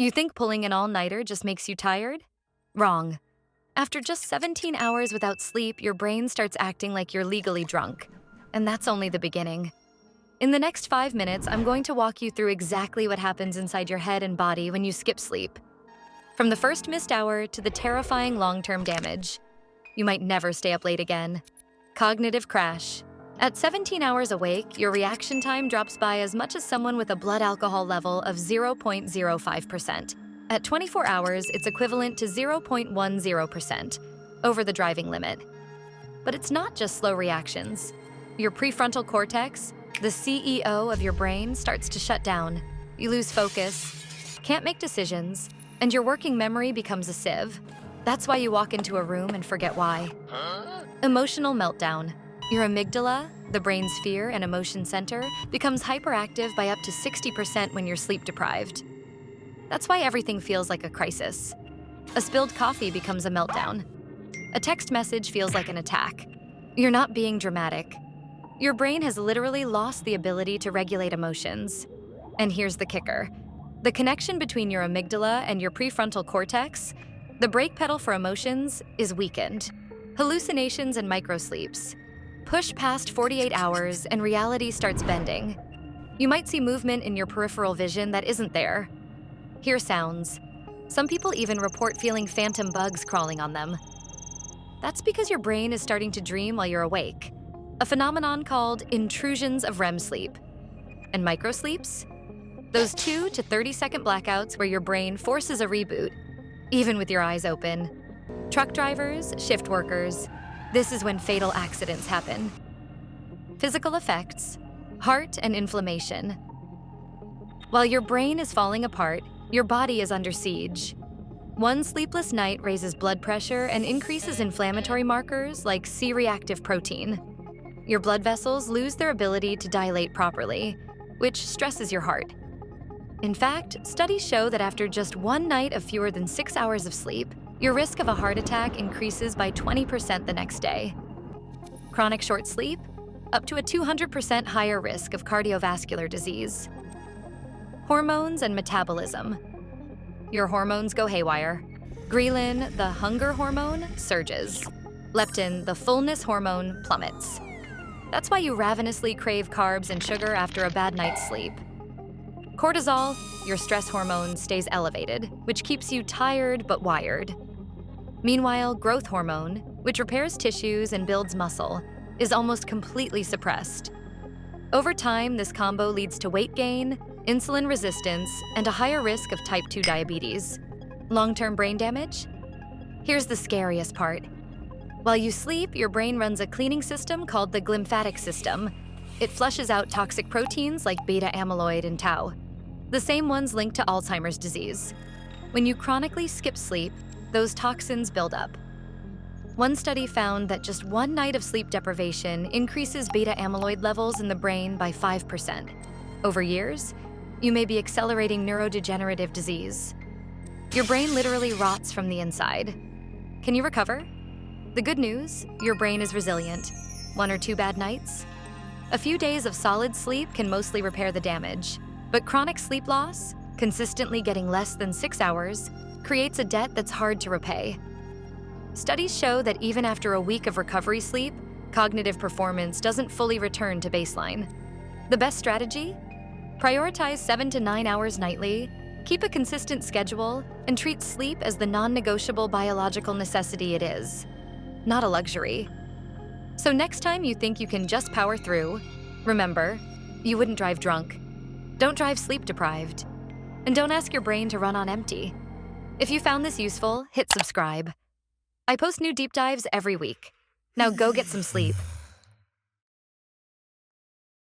You think pulling an all-nighter just makes you tired? Wrong. After just 17 hours without sleep, your brain starts acting like you're legally drunk. And that's only the beginning. In the next 5 minutes, I'm going to walk you through exactly what happens inside your head and body when you skip sleep. From the first missed hour to the terrifying long-term damage. You might never stay up late again. Cognitive crash. At 17 hours awake, your reaction time drops by as much as someone with a blood alcohol level of 0.05%. At 24 hours, it's equivalent to 0.10%, over the driving limit. But it's not just slow reactions. Your prefrontal cortex, the CEO of your brain, starts to shut down. You lose focus, can't make decisions, and your working memory becomes a sieve. That's why you walk into a room and forget why. Emotional meltdown. Your amygdala, the brain's fear and emotion center, becomes hyperactive by up to 60% when you're sleep-deprived. That's why everything feels like a crisis. A spilled coffee becomes a meltdown. A text message feels like an attack. You're not being dramatic. Your brain has literally lost the ability to regulate emotions. And here's the kicker. The connection between your amygdala and your prefrontal cortex, the brake pedal for emotions, is weakened. Hallucinations and microsleeps. Push past 48 hours and reality starts bending. You might see movement in your peripheral vision that isn't there. Hear sounds. Some people even report feeling phantom bugs crawling on them. That's because your brain is starting to dream while you're awake, a phenomenon called intrusions of REM sleep. And microsleeps? Those 2 to 30-second blackouts where your brain forces a reboot, even with your eyes open. Truck drivers, shift workers, this is when fatal accidents happen. Physical effects, heart and inflammation. While your brain is falling apart, your body is under siege. One sleepless night raises blood pressure and increases inflammatory markers like C-reactive protein. Your blood vessels lose their ability to dilate properly, which stresses your heart. In fact, studies show that after just one night of fewer than 6 hours of sleep, your risk of a heart attack increases by 20% the next day. Chronic short sleep? Up to a 200% higher risk of cardiovascular disease. Hormones and metabolism. Your hormones go haywire. Ghrelin, the hunger hormone, surges. Leptin, the fullness hormone, plummets. That's why you ravenously crave carbs and sugar after a bad night's sleep. Cortisol, your stress hormone, stays elevated, which keeps you tired but wired. Meanwhile, growth hormone, which repairs tissues and builds muscle, is almost completely suppressed. Over time, this combo leads to weight gain, insulin resistance, and a higher risk of type 2 diabetes. Long-term brain damage? Here's the scariest part. While you sleep, your brain runs a cleaning system called the glymphatic system. It flushes out toxic proteins like beta amyloid and tau, the same ones linked to Alzheimer's disease. When you chronically skip sleep, those toxins build up. One study found that just one night of sleep deprivation increases beta amyloid levels in the brain by 5%. Over years, you may be accelerating neurodegenerative disease. Your brain literally rots from the inside. Can you recover? The good news, your brain is resilient. 1 or 2 bad nights? A few days of solid sleep can mostly repair the damage, but chronic sleep loss, consistently getting less than 6 hours, creates a debt that's hard to repay. Studies show that even after a week of recovery sleep, cognitive performance doesn't fully return to baseline. The best strategy? Prioritize 7 to 9 hours nightly, keep a consistent schedule, and treat sleep as the non-negotiable biological necessity it is, not a luxury. So next time you think you can just power through, remember, you wouldn't drive drunk. Don't drive sleep-deprived. And don't ask your brain to run on empty. If you found this useful, hit subscribe. I post new deep dives every week. Now go get some sleep.